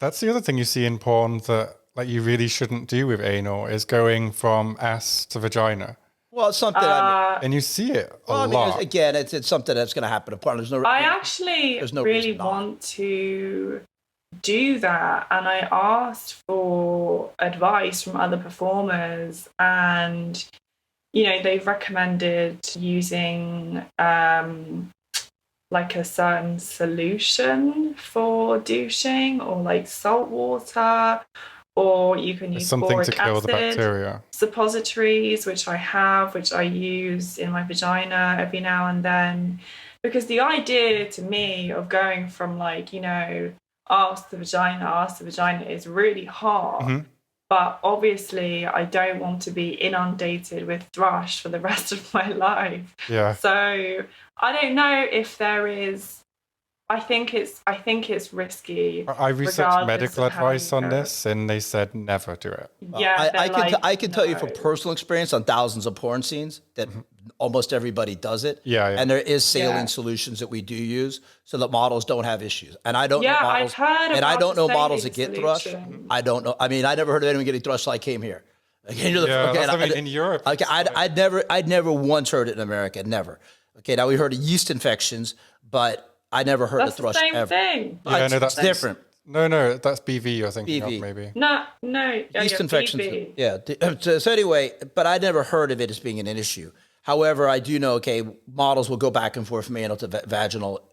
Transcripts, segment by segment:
That's the other thing you see in porn that like you really shouldn't do with anal is going from ass to vagina. Well, it's something. And you see it a well, I mean, lot. again, it's something that's going to happen in porn. I actually there's no really reason not. want to do that, and I asked for advice from other performers, and they've recommended using like a certain solution for douching, or like salt water, or you can use something to boric kill the acid, bacteria. suppositories, which I use in my vagina every now and then. Because the idea to me of going from like, ass to vagina is really hard. Mm-hmm. But obviously I don't want to be inundated with thrush for the rest of my life. Yeah. So I don't know if there is. I think it's risky. I researched medical advice on this, and they said never do it. Yeah, I can tell you from personal experience on thousands of porn scenes that almost everybody does it. Yeah. And there is saline solutions that we do use so that models don't have issues. And I don't know models. I've heard and I don't know models that saline get thrush. solution. I don't know. I mean, I never heard of anyone getting thrush till I came here. Okay, in Europe. Okay, I'd never once heard it in America. Never. Okay, now we heard of yeast infections, but I never heard of thrush ever. That's the same thing. Yeah, no, that's different. No, that's BV you're thinking BV. of, maybe. No. Yeast infections. BV. Yeah. So anyway, but I never heard of it as being an issue. However, I do know, models will go back and forth from anal to vaginal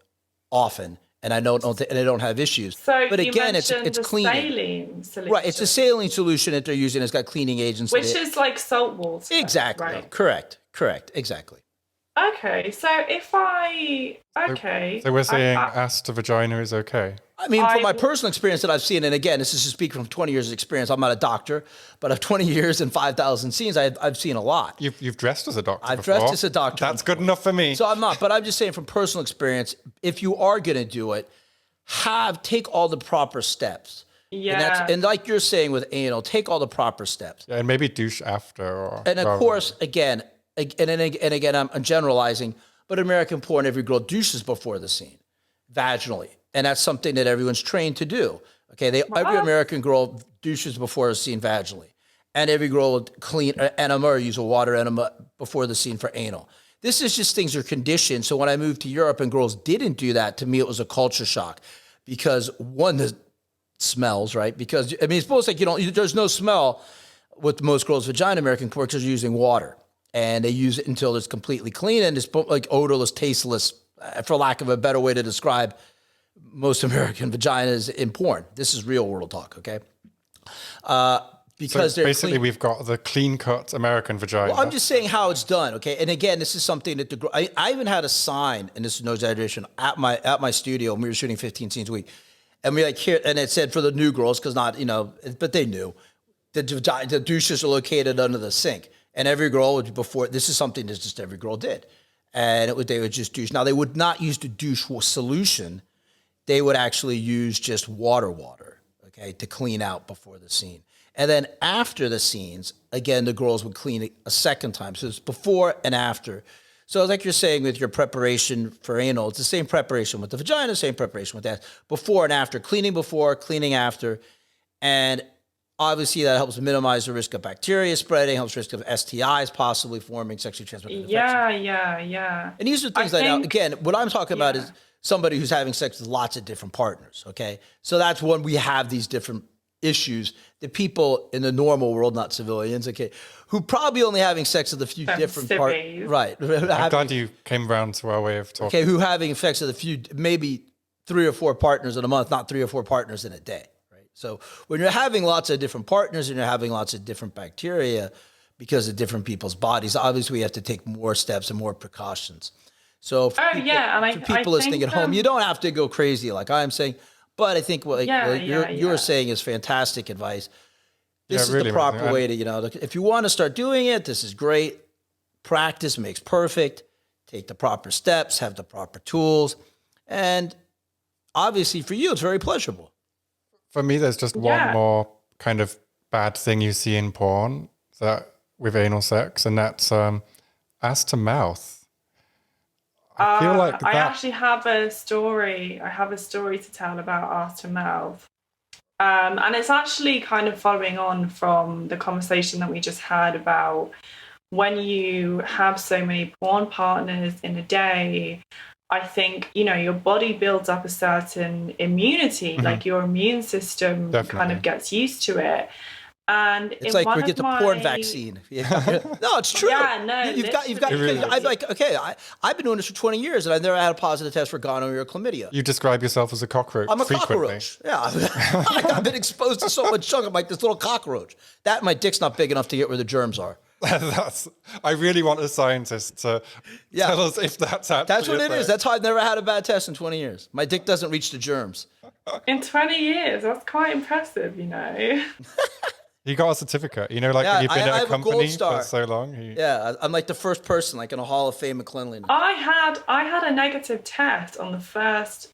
often, and I don't know, and they don't have issues. So, but again, it's cleaning. Saline solution. Right, it's a saline solution that they're using. It's got cleaning agents. Which is like salt water. Exactly. Right. Correct. Exactly. Okay, so So we're saying ass to vagina is okay. I mean, from my personal experience that I've seen, and again, this is to speak from 20 years of experience. I'm not a doctor, but of 20 years and 5,000 scenes, I've seen a lot. You've dressed as a doctor I've before. dressed as a doctor. That's good enough for me. So I'm not, but I'm just saying from personal experience, if you are going to do it, take all the proper steps. Yeah. And like you're saying with anal, take all the proper steps. Yeah, and maybe douche after. And of course, again, I'm generalizing, but American porn, every girl douches before the scene, vaginally. And that's something that everyone's trained to do. Okay, every American girl douches before a scene vaginally. And every girl will clean enema or use a water enema before the scene for anal. This is just things are conditioned. So when I moved to Europe and girls didn't do that, to me it was a culture shock. Because one, the smells, right? Because, I mean, it's almost like there's no smell with most girls' vagina American porn because they're using water. And they use it until it's completely clean and it's like odorless, tasteless, for lack of a better way to describe most American vaginas in porn. This is real world talk, okay? Because so basically we've got the clean-cut American vagina. Well, I'm just saying how it's done, okay? And again, this is something that I even had a sign, and this is no exaggeration, at my studio when we were shooting 15 scenes a week. And we here, and it said for the new girls, because but they knew, the douches are located under the sink. And every girl would this is something that just every girl did. And they would just douche. Now, they would not use the douche solution. They would actually use just water, okay, to clean out before the scene. And then after the scenes, again, the girls would clean it a second time. So it's before and after. So like you're saying with your preparation for anal, it's the same preparation with the vagina, same preparation with that. Before and after, cleaning before, cleaning after. And obviously, that helps minimize the risk of bacteria spreading, helps risk of STIs possibly forming, sexually transmitted infections. Yeah. And these are things again, what I'm talking about is somebody who's having sex with lots of different partners, okay? So that's when we have these different issues that people in the normal world, not civilians, okay, who probably only having sex with a few different partners. Right. I'm glad you came around to our way of talking. Okay, who having sex with maybe 3 or 4 partners in a month, not 3 or 4 partners in a day. So when you're having lots of different partners and you're having lots of different bacteria because of different people's bodies, obviously we have to take more steps and more precautions. So for people listening at home, you don't have to go crazy like I'm saying, but I think what you're saying is fantastic advice. This is the proper way to, if you want to start doing it, this is great. Practice makes perfect. Take the proper steps, have the proper tools. And obviously for you, it's very pleasurable. For me, there's just one more kind of bad thing you see in porn with anal sex, and that's ass to mouth. I feel like I actually have a story. I have a story to tell about ass to mouth. And it's actually kind of following on from the conversation that we just had about when you have so many porn partners in a day, I think, your body builds up a certain immunity, like your immune system kind of gets used to it. And it's in like one we of get the my porn vaccine. No, it's true. Yeah, no, You've got. literally. I'm like, okay, I've been doing this for 20 years, and I've never had a positive test for gonorrhea or chlamydia. You describe yourself as a cockroach. I'm a frequently. cockroach. Yeah, I've been exposed to so much junk. I'm like this little cockroach. That my dick's not big enough to get where the germs are. I really want a scientist to tell us if that's actually. That's what it is. That's how I've never had a bad test in 20 years. My dick doesn't reach the germs. In 20 years, that's quite impressive, He got a certificate, when you've been at a company for so long. Yeah, I'm like the first person, like in a Hall of Fame of cleanliness. I had a negative test on the first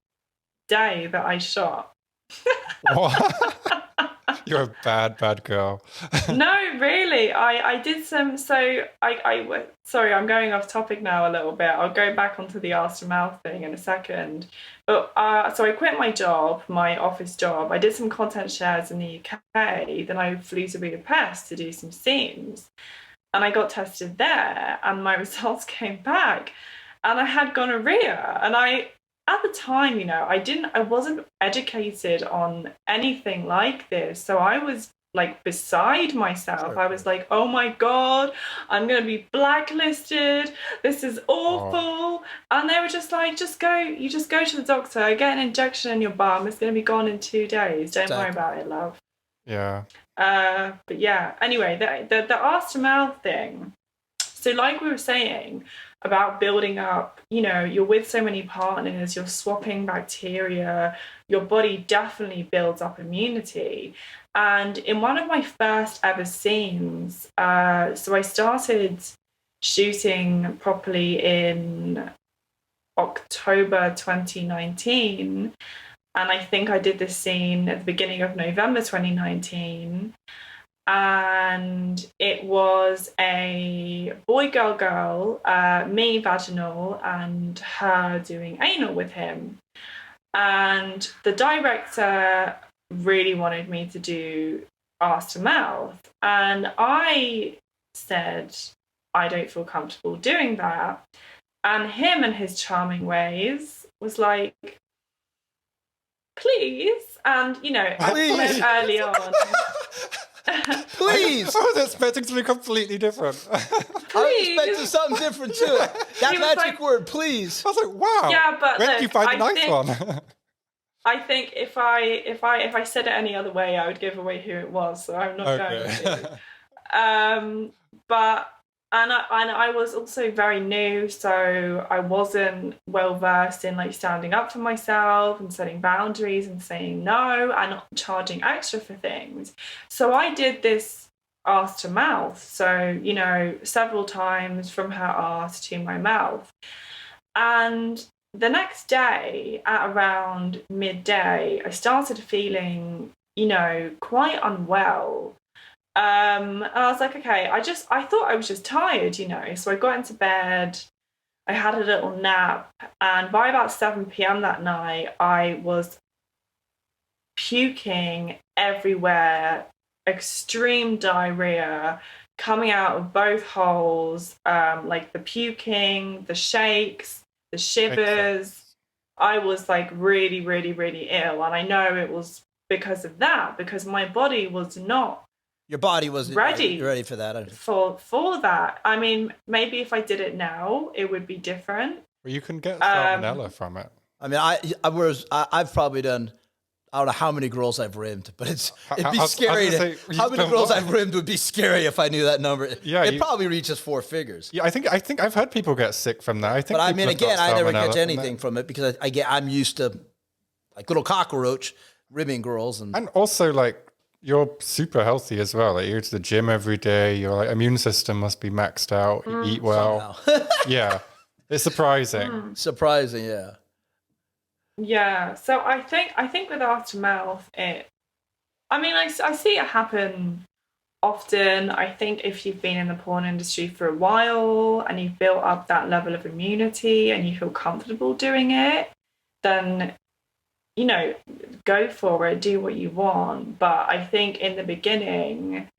day that I shot. What? You're a bad girl. No, really. I did some. So sorry, I'm going off topic now a little bit. I'll go back onto the arse to mouth thing in a second. But so I quit my job, my office job. I did some content shares in the UK. Then I flew to Budapest to do some scenes, and I got tested there, and my results came back, and I had gonorrhea, and at the time, I wasn't educated on anything like this. So I was like beside myself. Sure. I was like, oh my God, I'm going to be blacklisted. This is awful. Oh. And they were just like, you just go to the doctor, get an injection in your bum. It's going to be gone in 2 days. Don't worry about it, love. Yeah. But yeah, anyway, the arse to mouth thing. So like we were saying about building up, you're with so many partners, you're swapping bacteria, your body definitely builds up immunity. And in one of my first ever scenes, so I started shooting properly in October 2019. And I think I did this scene at the beginning of November 2019. And it was a boy, girl, me vaginal and her doing anal with him. And the director really wanted me to do arse to mouth. And I said, I don't feel comfortable doing that. And him and his charming ways was like, please. And, I said early on. Please. I was expecting something completely different. I was expecting something different too. That magic word, please. I was like, wow. Yeah, but where did you find a nice one? I think if I said it any other way, I would give away who it was. So I'm not going to. But I was also very new, so I wasn't well versed in like standing up for myself and setting boundaries and saying no and not charging extra for things. So I did this arse to mouth. So, several times from her arse to my mouth. And the next day at around midday, I started feeling, quite unwell. And I was like, okay, I thought I was just tired, so I got into bed, I had a little nap, and by about 7 p.m. that night, I was puking everywhere, extreme diarrhea coming out of both holes, like the puking, the shakes, the shivers. I was like really, really, really ill. And I know it was because of that, because my body was not Your body wasn't ready for that. For that. I mean, maybe if I did it now, it would be different. Well, you can get salmonella from it. I mean, I've probably done, I don't know how many girls I've rimmed, but it'd be scary. How many girls I've rimmed would be scary if I knew that number. Yeah, it probably reaches 4 figures. Yeah, I think I've heard people get sick from that. But I mean, again, I never catch anything from it because I'm used to like little cockroach rimming girls, and also like. You're super healthy as well. Like, you're to the gym every day. Your immune system must be maxed out. You eat well. Yeah, it's surprising. Surprising, yeah. Yeah. So I think with arse to mouth, I see it happen often. I think if you've been in the porn industry for a while and you've built up that level of immunity and you feel comfortable doing it, then you know, go for it, do what you want. But I think in the beginning,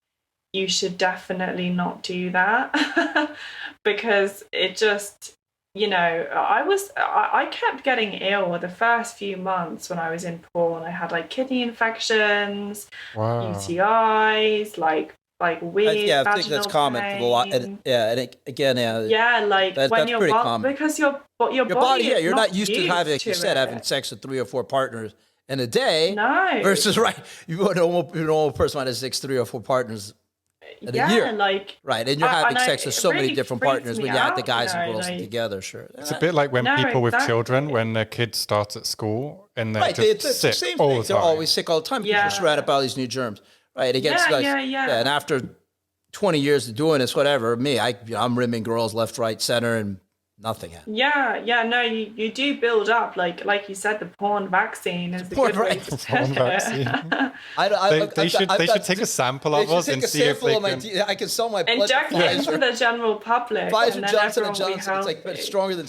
you should definitely not do that because it just, you know, I kept getting ill the first few months when I was in porn. I had like kidney infections, UTIs, like weird. I think that's common for a lot. And, like when you're common. Because your body is you're not used to having, like you said, having sex with 3 or 4 partners in a day. No. Versus your normal person might have 3 or 4 partners in a year. Like right, and you're having sex with so many different partners when you add the guys and girls together. Sure, it's a bit like when people with children, when their kids start at school and they're just sick the all the time. They're always sick all the time because they're surrounded by all these new germs. Right, against and after 20 years of doing this, whatever, I'm rimming girls left, right, center, and nothing happened. No, you do build up, like you said, the porn vaccine is a good way to They should take a sample of us and see if they can. I can sell my blood inject it into the general public. Pfizer, Johnson & Johnson, it's like stronger than